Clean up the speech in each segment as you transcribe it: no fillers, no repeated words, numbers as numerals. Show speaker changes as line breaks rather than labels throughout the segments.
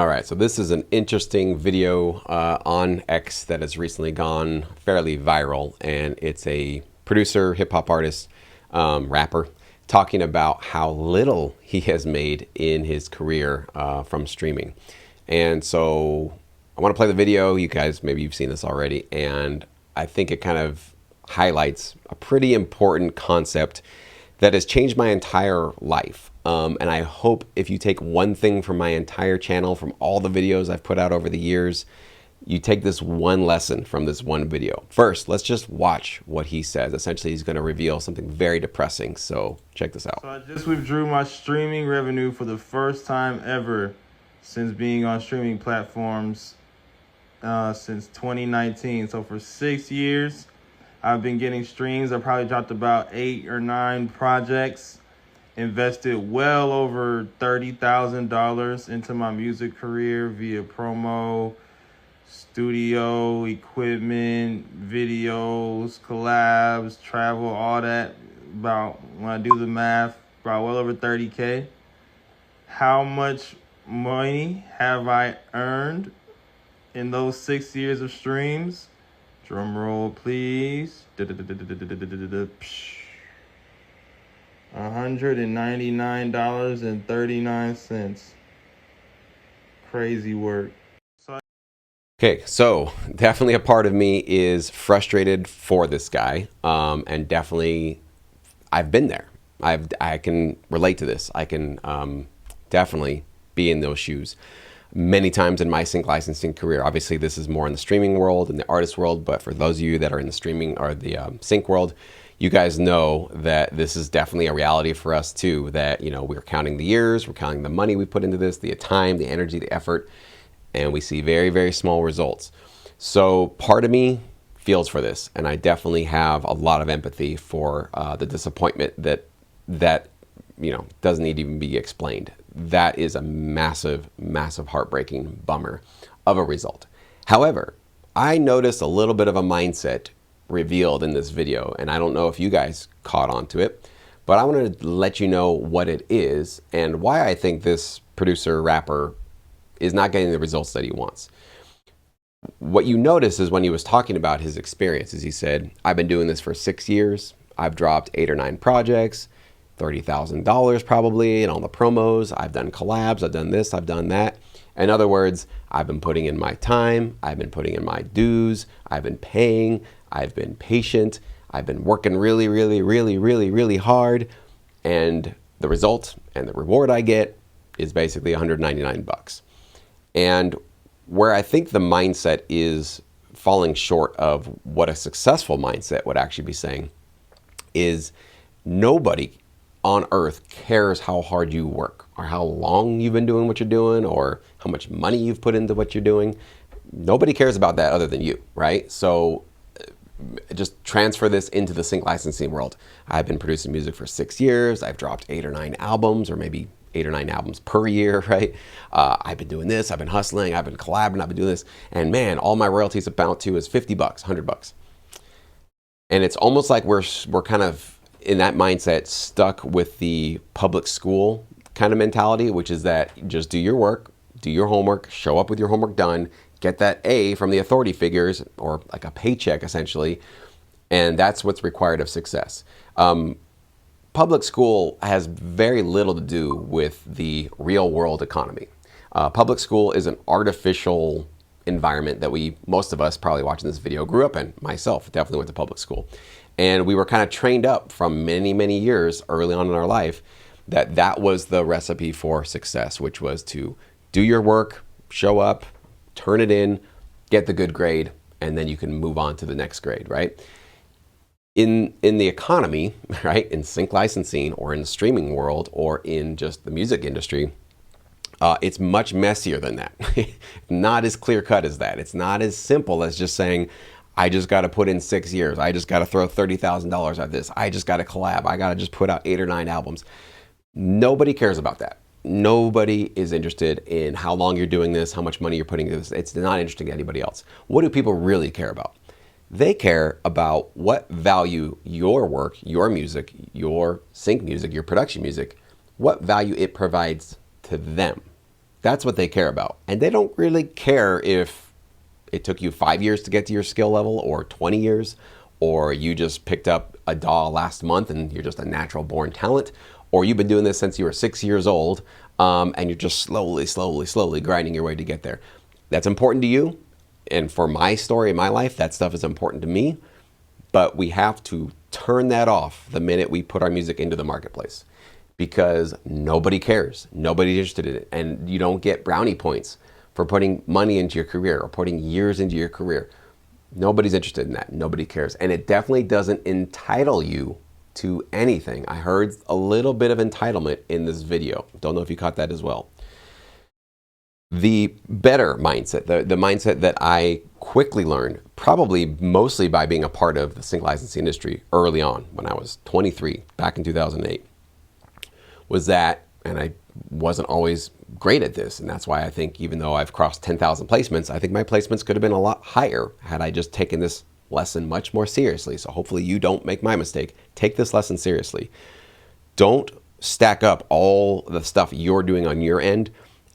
All right, so this is an interesting video on X that has recently gone fairly viral, and it's a producer, hip hop artist, rapper, talking about how little he has made in his career from streaming. And so I want to play the video. You guys, maybe you've seen this already, and I think it kind of highlights a pretty important concept that has changed my entire life. And I hope if you take one thing from my entire channel, from all the videos I've put out over the years, you take this one lesson from this one video. First, let's just watch what he says. Essentially, he's going to reveal something very depressing. So check this out.
So I just withdrew my streaming revenue for the first time ever since being on streaming platforms since 2019. So for 6 years, I've been getting streams. I probably dropped about 8 or 9 projects, invested well over $30,000 into my music career via promo, studio, equipment, videos, collabs, travel, all that. About, when I do the math, about well over 30K. How much money have I earned in those 6 years of streams? Drum roll, please. $199.39. Crazy work.
Okay, so definitely a part of me is frustrated for this guy, and definitely I've been there. I can relate to this. I can definitely be in those shoes many times in my sync licensing career. Obviously, this is more in the streaming world and the artist world, but for those of you that are in the streaming or the sync world, you guys know that this is definitely a reality for us too, that, you know, we're counting the years, we're counting the money we put into this, the time, the energy, the effort, and we see very, very small results. So part of me feels for this, and I definitely have a lot of empathy for the disappointment that you know, doesn't need to even be explained. That is a massive, massive heartbreaking bummer of a result. However, I noticed a little bit of a mindset revealed in this video, and I don't know if you guys caught on to it, but I want to let you know what it is and why I think this producer rapper is not getting the results that he wants. What you notice is when he was talking about his experiences, he said, I've been doing this for 6 years. I've dropped 8 or 9 projects, $30,000 probably, and all the promos. I've done collabs, I've done this, I've done that. In other words, I've been putting in my time, I've been putting in my dues, I've been paying, I've been patient, I've been working really, really, really, really, really hard, and the result and the reward I get is basically 199 bucks. And where I think the mindset is falling short of what a successful mindset would actually be saying is nobody on earth cares how hard you work or how long you've been doing what you're doing or how much money you've put into what you're doing. Nobody cares about that other than you, right? So just transfer this into the sync licensing world. I've been producing music for 6 years. I've dropped 8 or 9 albums, or maybe 8 or 9 albums per year, right? I've been doing this, I've been hustling, I've been collabing, I've been doing this. And man, all my royalties amount to is 50 bucks, 100 bucks. And it's almost like we're kind of in that mindset stuck with the public school kind of mentality, which is that just do your work, do your homework, show up with your homework done, get that A from the authority figures, or like a paycheck essentially, and that's what's required of success. Public school has very little to do with the real world economy. Public school is an artificial environment that most of us probably watching this video grew up in. Myself definitely went to public school. And we were kind of trained up from many, many years early on in our life that was the recipe for success, which was to do your work, show up, turn it in, get the good grade, and then you can move on to the next grade, right? In the economy, right, in sync licensing or in the streaming world or in just the music industry, it's much messier than that. Not as clear cut as that. It's not as simple as just saying, I just got to put in 6 years. I just got to throw $30,000 at this. I just got to collab. I got to just put out 8 or 9 albums. Nobody cares about that. Nobody is interested in how long you're doing this, how much money you're putting into this. It's not interesting to anybody else. What do people really care about? They care about what value your work, your music, your sync music, your production music, what value it provides to them. That's what they care about. And they don't really care if it took you 5 years to get to your skill level or 20 years, or you just picked up a DAW last month and you're just a natural born talent, or you've been doing this since you were 6 years old, and you're just slowly grinding your way to get there. That's important to you. And for my story in my life, that stuff is important to me. But we have to turn that off the minute we put our music into the marketplace, because nobody cares. Nobody's interested in it. And you don't get brownie points for putting money into your career or putting years into your career. Nobody's interested in that. Nobody cares. And it definitely doesn't entitle you to anything. I heard a little bit of entitlement in this video. Don't know if you caught that as well. The better mindset, the mindset that I quickly learned, probably mostly by being a part of the sync licensing industry early on when I was 23, back in 2008, was that, and I wasn't always great at this, and that's why I think even though I've crossed 10,000 placements, I think my placements could have been a lot higher had I just taken this lesson much more seriously. So hopefully you don't make my mistake. Take this lesson seriously. Don't stack up all the stuff you're doing on your end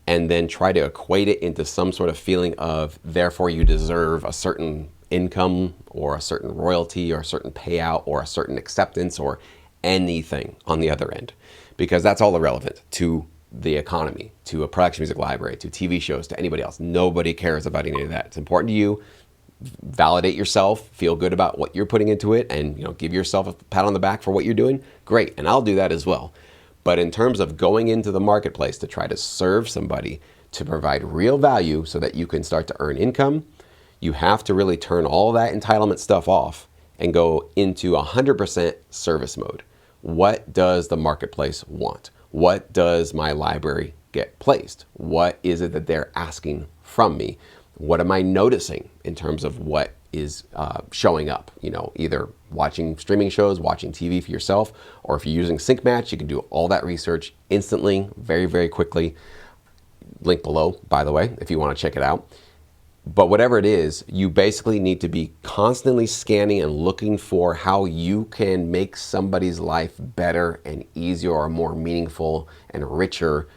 and then try to equate it into some sort of feeling of therefore you deserve a certain income or a certain royalty or a certain payout or a certain acceptance or anything on the other end, because that's all irrelevant to the economy, to a production music library, to TV shows, to anybody else. Nobody cares about any of that. It's important to you. Validate yourself, feel good about what you're putting into it, and give yourself a pat on the back for what you're doing. Great, and I'll do that as well. But in terms of going into the marketplace to try to serve somebody, to provide real value so that you can start to earn income, you have to really turn all that entitlement stuff off and go into 100% service mode. What does the marketplace want? What does my library get placed? What is it that they're asking from me? What am I noticing in terms of what is showing up? Either watching streaming shows, watching TV for yourself, or if you're using Sync Match, you can do all that research instantly, very, very quickly. Link below, by the way, if you want to check it out. But whatever it is, you basically need to be constantly scanning and looking for how you can make somebody's life better and easier or more meaningful and richer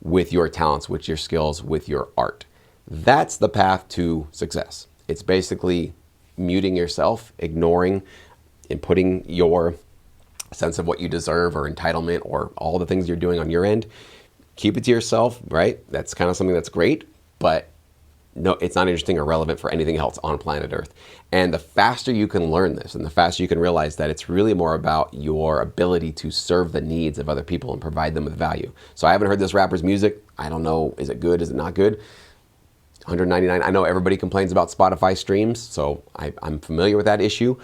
with your talents, with your skills, with your art. That's the path to success. It's basically muting yourself, ignoring, and putting your sense of what you deserve or entitlement or all the things you're doing on your end. Keep it to yourself, right? That's kind of something that's great, but no, it's not interesting or relevant for anything else on planet Earth. And the faster you can learn this and the faster you can realize that it's really more about your ability to serve the needs of other people and provide them with value. So I haven't heard this rapper's music. I don't know, is it good? Is it not good? 199. I know everybody complains about Spotify streams, so I'm familiar with that issue.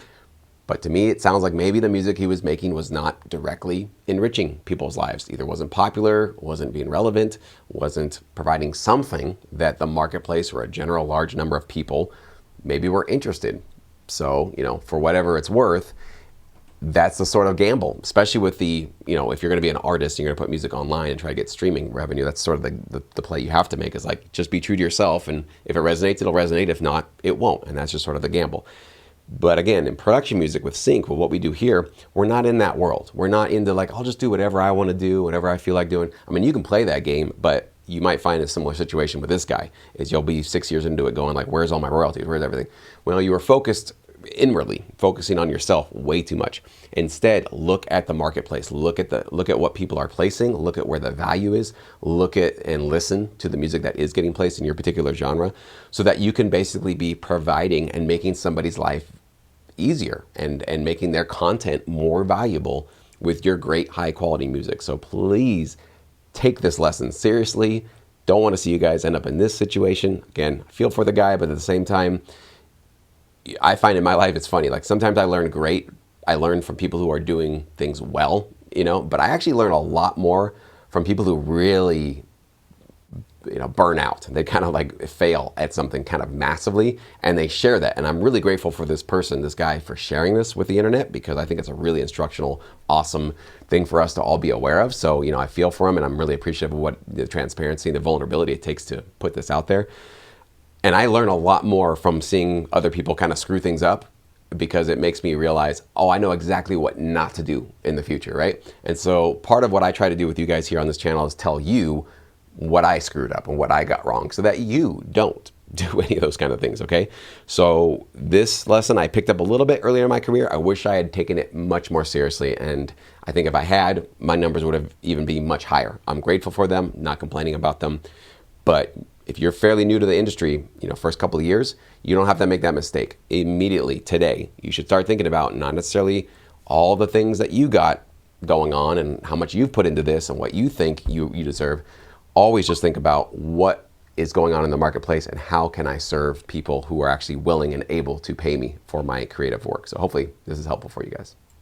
But to me, it sounds like maybe the music he was making was not directly enriching people's lives. Either wasn't popular, wasn't being relevant, wasn't providing something that the marketplace or a general large number of people maybe were interested. So, for whatever it's worth, that's the sort of gamble, especially with the, if you're going to be an artist and you're going to put music online and try to get streaming revenue, that's sort of the play you have to make, is like, just be true to yourself. And if it resonates, it'll resonate. If not, it won't. And that's just sort of the gamble. But again, in production music with Sync, with what we do here, we're not in that world. We're not into like, I'll just do whatever I want to do, whatever I feel like doing. I mean, you can play that game, but you might find a similar situation with this guy, is you'll be 6 years into it going like, where's all my royalties? Where's everything? Well, you were focused inwardly, focusing on yourself way too much. Instead, look at the marketplace, look at what people are placing, look at where the value is, look at and listen to the music that is getting placed in your particular genre, so that you can basically be providing and making somebody's life easier and making their content more valuable with your great high quality music. So please take this lesson seriously. Don't want to see you guys end up in this situation. Again, I feel for the guy, but at the same time, I find in my life it's funny. Like sometimes I learn from people who are doing things well, but I actually learn a lot more from people who really, burn out. They kind of like fail at something kind of massively, and they share that. And I'm really grateful for this guy, for sharing this with the internet, because I think it's a really instructional, awesome thing for us to all be aware of. So, I feel for him, and I'm really appreciative of what the transparency and the vulnerability it takes to put this out there. And I learn a lot more from seeing other people kind of screw things up, because it makes me realize, I know exactly what not to do in the future, right? And so part of what I try to do with you guys here on this channel is tell you what I screwed up and what I got wrong so that you don't do any of those kind of things, okay? So this lesson I picked up a little bit earlier in my career. I wish I had taken it much more seriously, and I think if I had, my numbers would have even been much higher. I'm grateful for them, not complaining about them, but if you're fairly new to the industry, first couple of years, you don't have to make that mistake. Immediately today, you should start thinking about not necessarily all the things that you got going on and how much you've put into this and what you think you deserve. Always just think about what is going on in the marketplace and how can I serve people who are actually willing and able to pay me for my creative work. So hopefully this is helpful for you guys.